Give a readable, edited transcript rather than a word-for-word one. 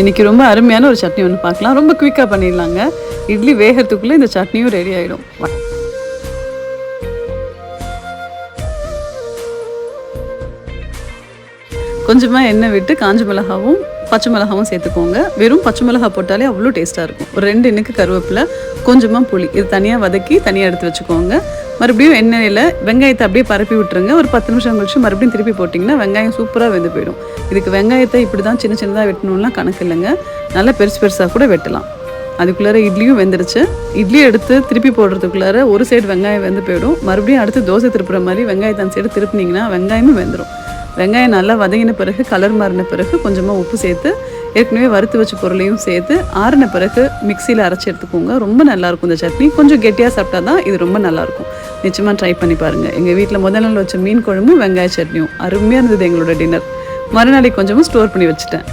இன்றைக்கி ரொம்ப அருமையான ஒரு சட்னி ஒன்று பார்க்கலாம். ரொம்ப குயிக்காக பண்ணிடலாங்க. இட்லி வேகிறதுக்குள்ளே இந்த சட்னியும் ரெடி ஆகிடும். கொஞ்சமாக எண்ணெய் விட்டு காஞ்ச மிளகாவும் பச்சை மிளகாவும் சேர்த்துக்கோங்க. வெறும் பச்சை மிளகா போட்டாலே அவ்வளோ டேஸ்ட்டாக இருக்கும். ஒரு 2 இனுக்கு கருவேப்பிலை, கொஞ்சமாக புளி, இது தனியாக வதக்கி தனியாக எடுத்து வச்சுக்கோங்க. மறுபடியும் எண்ணெயில் வெங்காயத்தை அப்படியே பரப்பி விட்டுருங்க. ஒரு 10 நிமிஷம் கழிச்சு மறுபடியும் திருப்பி போட்டிங்கன்னா வெங்காயம் சூப்பராக வெந்து போயிடும். இதுக்கு வெங்காயத்தை இப்படி தான் சின்ன சின்னதாக வெட்டணும்லாம் கணக்கு இல்லைங்க. நல்லா பெருசு பெருசாக கூட வெட்டலாம். அதுக்குள்ளார இட்லியும் வெந்துருச்சு. இட்லி எடுத்து திருப்பி போடுறதுக்குள்ளார ஒரு சைடு வெங்காயம் வெந்து போயிடும். மறுபடியும் அடுத்து தோசை திருப்புற மாதிரி வெங்காயத்தை அந்த சைடு திருப்பினீங்கன்னா வெங்காயமும் வெந்துடும். வெங்காயம் நல்லா வதங்கின பிறகு கலர் மாறின பிறகு கொஞ்சமாக உப்பு சேர்த்து ஏற்கனவே வறுத்து வச்ச பொருளையும் சேர்த்து ஆறின பிறகு மிக்சியில் அரைச்சி எடுத்துக்கோங்க. ரொம்ப நல்லாயிருக்கும் இந்த சட்னி. கொஞ்சம் கெட்டியாக சாப்பிட்டா தான் இது ரொம்ப நல்லாயிருக்கும். நிச்சயமாக ட்ரை பண்ணி பாருங்கள். எங்கள் வீட்டில் முதல் நாள் வச்ச மீன் குழம்பும் வெங்காய சட்னியும் அருமையாக இருந்தது எங்களோட டின்னர். மறுநாளைக்கு கொஞ்சமாக ஸ்டோர் பண்ணி வச்சுட்டேன்.